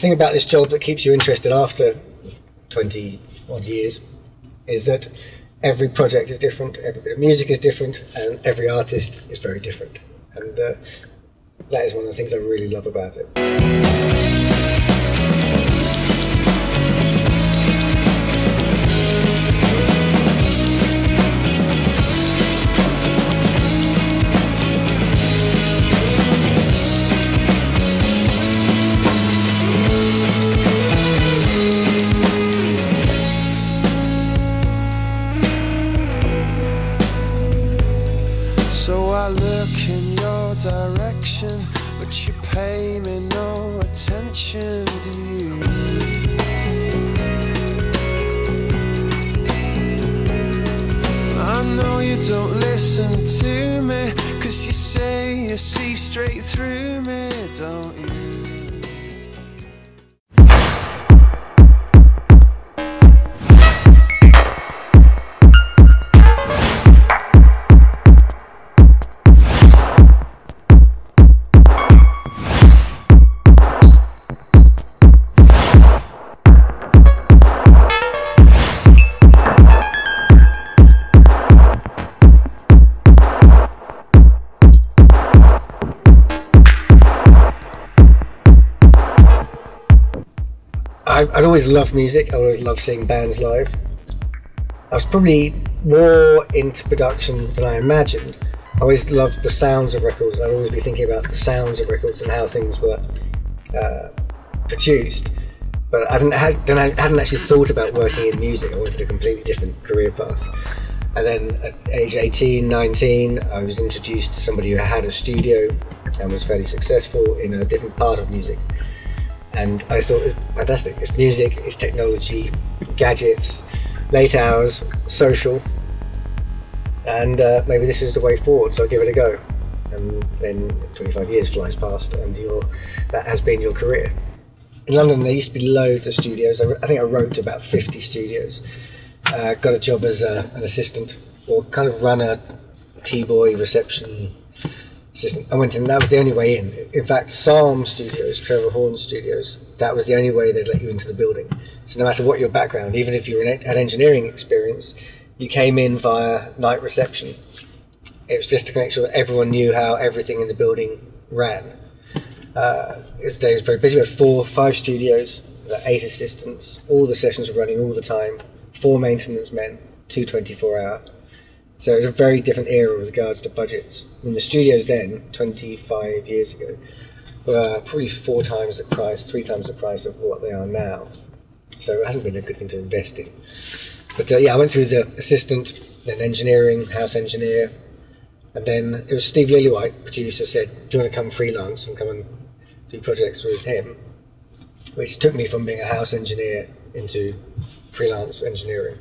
thing about this job that keeps you interested after 20 odd years is that every project is different, every bit of music is different, and every artist is very different. And that is one of the things I really love about it. So I look in your direction, but you pay me no attention, do you? I know you don't listen to me, 'cause you say you see straight through me, don't you? I'd always loved music. I always loved seeing bands live. I was probably more into production than I imagined. I always loved the sounds of records. I'd always be thinking about the sounds of records and how things were produced. But I hadn't actually thought about working in music. I wanted a completely different career path. And then at age 18, 19, I was introduced to somebody who had a studio and was fairly successful in a different part of music. And I thought, it's fantastic. It's music, it's technology, gadgets, late hours, social, and maybe this is the way forward, so I'll give it a go. And then 25 years flies past, and that has been your career. In London, there used to be loads of studios. I think I wrote to about 50 studios. Got a job as an assistant, or kind of run a T-boy reception assistant. I went in, that was the only way in. In fact, Psalm Studios, Trevor Horn Studios, that was the only way they'd let you into the building. So no matter what your background, even if you had engineering experience, you came in via night reception. It was just to make sure that everyone knew how everything in the building ran. This day was very busy. We had 5 studios, 8 assistants, all the sessions were running all the time, 4 maintenance men, 2 24-hour. So it was a very different era with regards to budgets. I mean, the studios then, 25 years ago, were probably 4 times the price, 3 times the price of what they are now. So it hasn't been a good thing to invest in. But I went through the assistant, then engineering, house engineer, and then it was Steve Lillywhite, producer, said, do you want to come freelance and come and do projects with him? Which took me from being a house engineer into freelance engineering.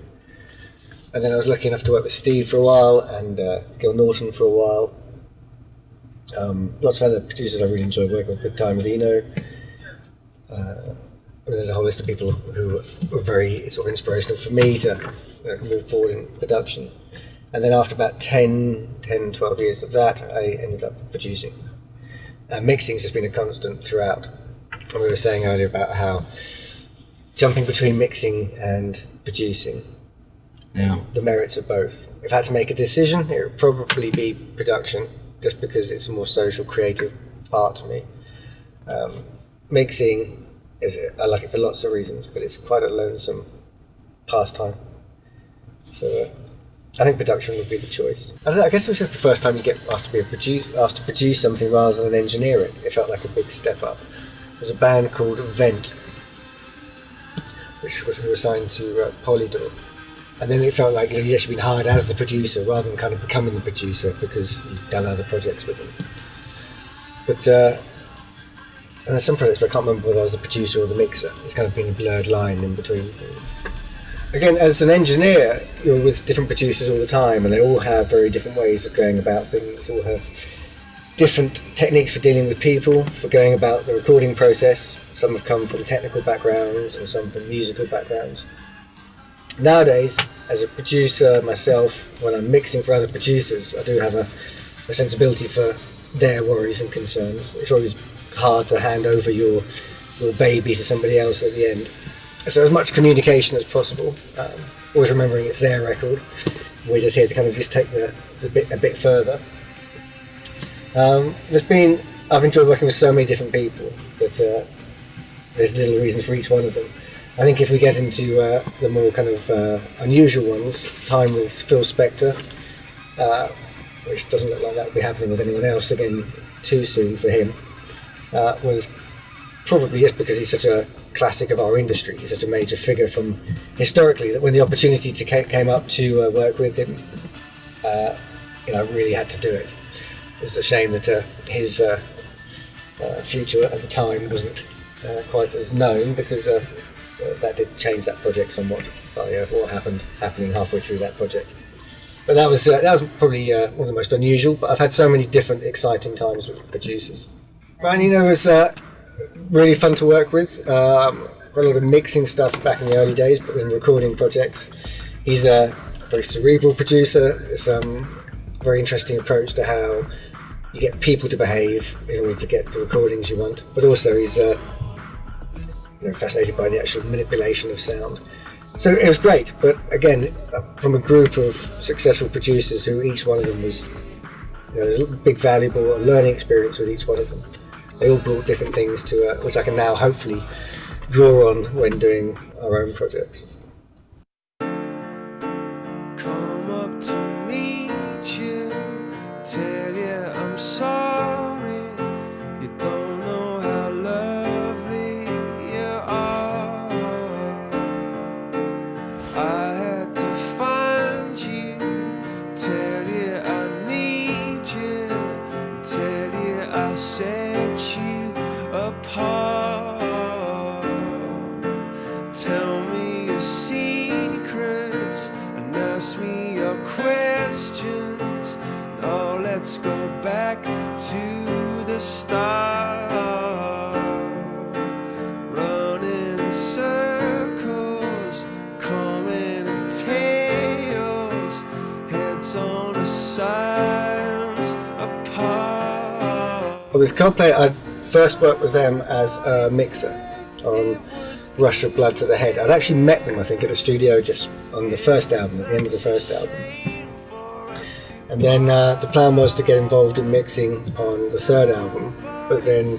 And then I was lucky enough to work with Steve for a while, and Gil Norton for a while. Lots of other producers I really enjoyed working with. Big time with Eno. There's a whole list of people who were very sort of inspirational for me to move forward in production. And then after about 10, 12 years of that, I ended up producing. Mixing has just been a constant throughout. And we were saying earlier about how jumping between mixing and producing, the merits of both. If I had to make a decision, it would probably be production, just because it's a more social, creative part to me. Mixing, I like it for lots of reasons, but it's quite a lonesome pastime. So I think production would be the choice. I don't know, I guess it was just the first time you get asked to produce something rather than engineer it. It felt like a big step up. There's a band called Vent, which was assigned to Polydor. And then it felt like you'd actually been hired as the producer rather than kind of becoming the producer because you've done other projects with them. But and there's some projects where I can't remember whether I was the producer or the mixer. It's kind of been a blurred line in between things. Again, as an engineer, you're with different producers all the time, and they all have very different ways of going about things, all have different techniques for dealing with people, for going about the recording process. Some have come from technical backgrounds and some from musical backgrounds. Nowadays, as a producer myself, when I'm mixing for other producers, I do have a sensibility for their worries and concerns. It's always hard to hand over your your baby to somebody else at the end. So as much communication as possible, always remembering it's their record. We're just here to kind of just take the bit a bit further. I've enjoyed working with so many different people, but there's little reason for each one of them. I think if we get into the more kind of unusual ones, time with Phil Spector, which doesn't look like that would be happening with anyone else again too soon for him, was probably just because he's such a classic of our industry. He's such a major figure from historically that when the opportunity came up to work with him, I really had to do it. It was a shame that his future at the time wasn't quite as known, because that did change that project somewhat by what happening halfway through that project. But that was probably one of the most unusual. But I've had so many different exciting times with producers. Ryan, was really fun to work with. Got a lot of mixing stuff back in the early days, but in recording projects, he's a very cerebral producer. It's a very interesting approach to how you get people to behave in order to get the recordings you want. But also he's fascinated by the actual manipulation of sound. So it was great, but again, from a group of successful producers who each one of them was, there's a big valuable learning experience with each one of them. They all brought different things to which I can now hopefully draw on when doing our own projects. Come up to meet you, tell you I'm sorry, you don't know how lovely you are. I had to find you, tell you I need you, tell you I set you apart. Tell me your secrets and ask me your questions. Now let's go back to the start. Running in circles, coming in tails, heads on the sides apart. With Coldplay, I first worked with them as a mixer on Rush of Blood to the Head. I'd actually met them, I think, at a studio just on the first album, at the end of the first album. And then the plan was to get involved in mixing on the third album, but then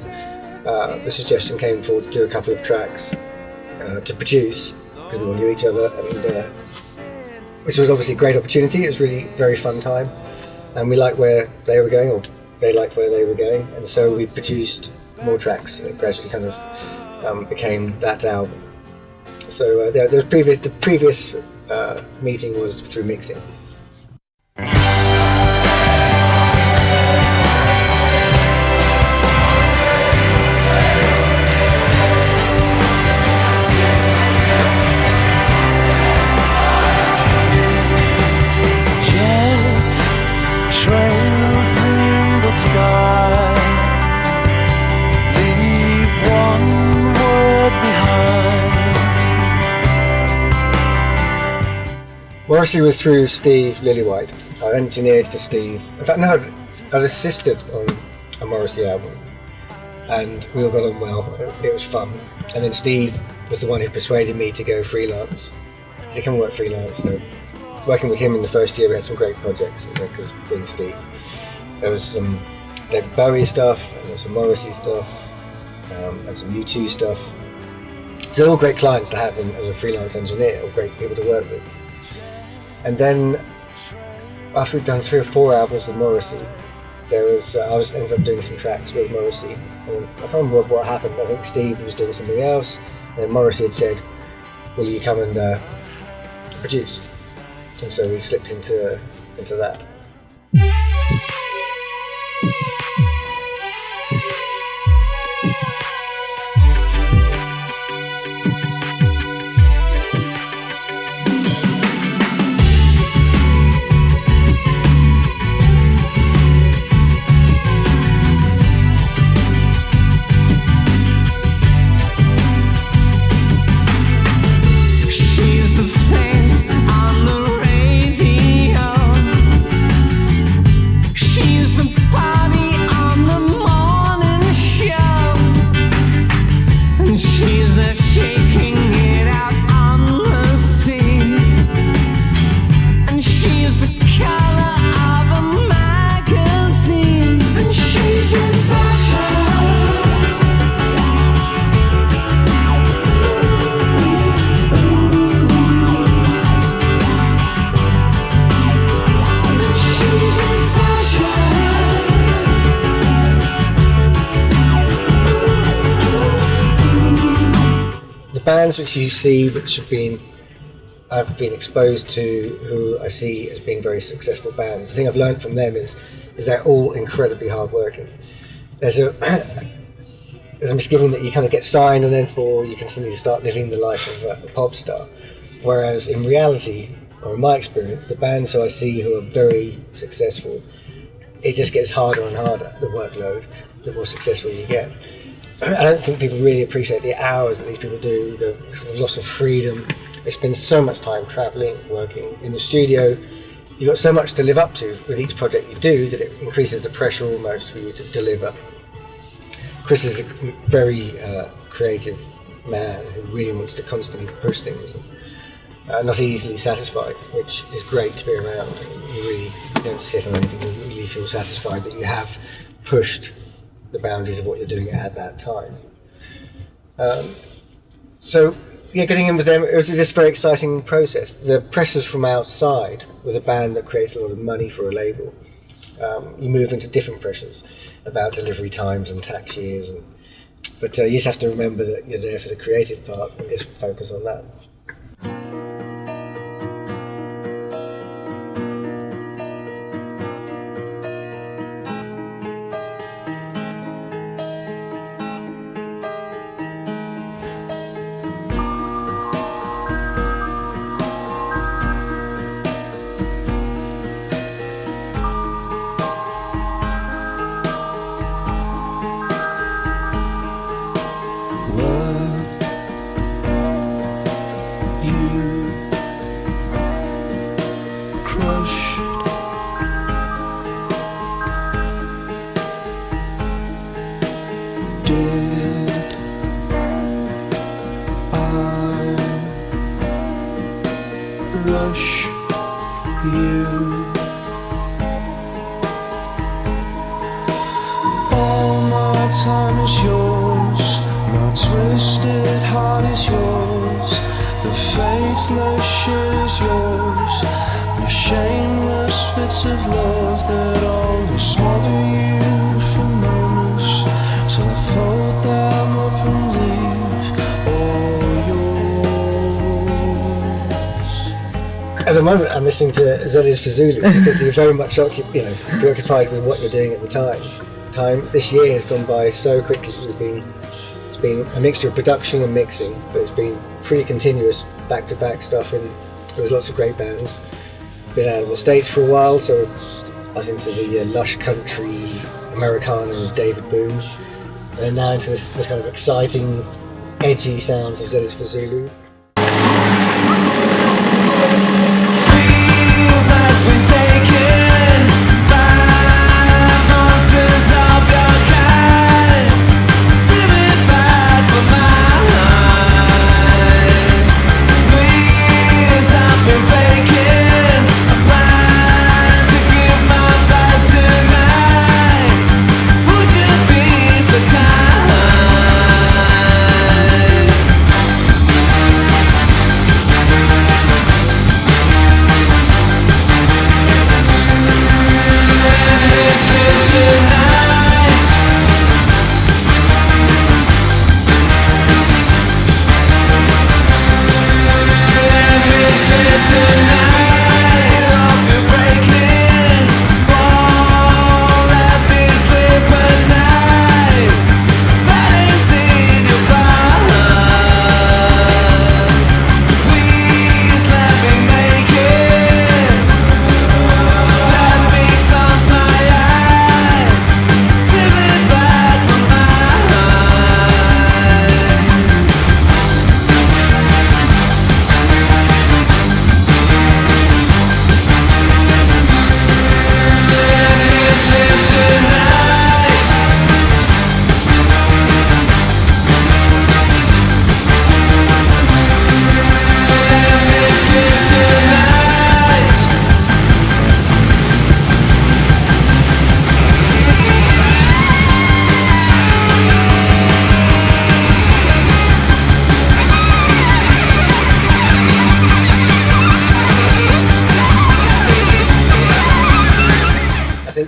the suggestion came forward to do a couple of tracks to produce, because we all knew each other, and which was obviously a great opportunity. It was really a very fun time, and we liked where they were going, or they liked where they were going, and so we produced more tracks, and it gradually kind of became that album. So the previous meeting was through mixing. Jet trails in the sky, leave one behind. Morrissey was through Steve Lillywhite. I engineered for Steve. In fact, no, I'd assisted on a Morrissey album, and we all got on well. It was fun. And then Steve was the one who persuaded me to go freelance. To come and work freelance. So working with him in the first year, we had some great projects, because being Steve. There was some David Bowie stuff, and there was some Morrissey stuff, and some U2 stuff. So they're all great clients to have as a freelance engineer, or great people to work with. And then, after we'd done 3 or 4 albums with Morrissey, I ended up doing some tracks with Morrissey. And I can't remember what happened. I think Steve was doing something else, and then Morrissey had said, "Will you come and produce?" And so we slipped into that. she's left shaking it out on the scene. And she's the color of a magazine. And she's in fashion. The bands which you see, which I've been exposed to, who I see as being very successful bands, the thing I've learned from them is they're all incredibly hardworking. There's a misgiving that you kind of get signed and then you can suddenly start living the life of a pop star. Whereas in reality, or in my experience, the bands who I see who are very successful, it just gets harder and harder, the workload, the more successful you get. I don't think people really appreciate the hours that these people do, the sort of loss of freedom. They spend so much time travelling, working in the studio. You've got so much to live up to with each project you do that it increases the pressure almost for you to deliver. Chris is a very creative man who really wants to constantly push things, not easily satisfied, which is great to be around. You don't sit on anything, you really feel satisfied that you have pushed the boundaries of what you're doing at that time. So getting in with them, it was just a very exciting process. The pressures from outside, with a band that creates a lot of money for a label, you move into different pressures about delivery times and tax years, but you just have to remember that you're there for the creative part and just focus on that. At the moment, I'm listening to Z is for Zulu because you're very much preoccupied with what you're doing at the time. This year has gone by so quickly. It's been a mixture of production and mixing, but it's been pretty continuous back-to-back stuff, and there was lots of great bands. Been out in the States for a while, so I was into the lush country Americana of David Boone, and now into this kind of exciting, edgy sounds of Z is for Zulu.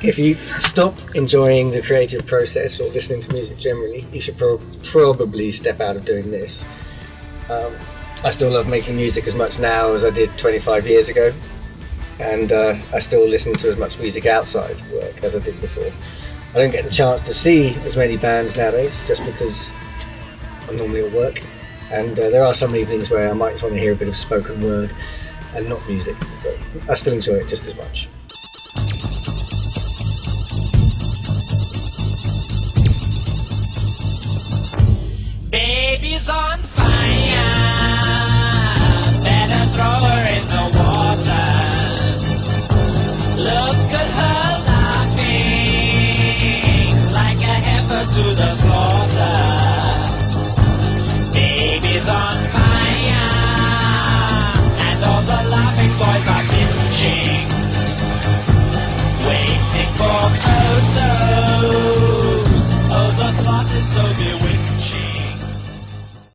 think if you stop enjoying the creative process or listening to music generally, you should probably step out of doing this. I still love making music as much now as I did 25 years ago, and I still listen to as much music outside work as I did before. I don't get the chance to see as many bands nowadays just because I'm normally at work, and there are some evenings where I might want to hear a bit of spoken word and not music, but I still enjoy it just as much. Baby's on fire, better throw her in the water. Look at her laughing like a heifer to the slaughter.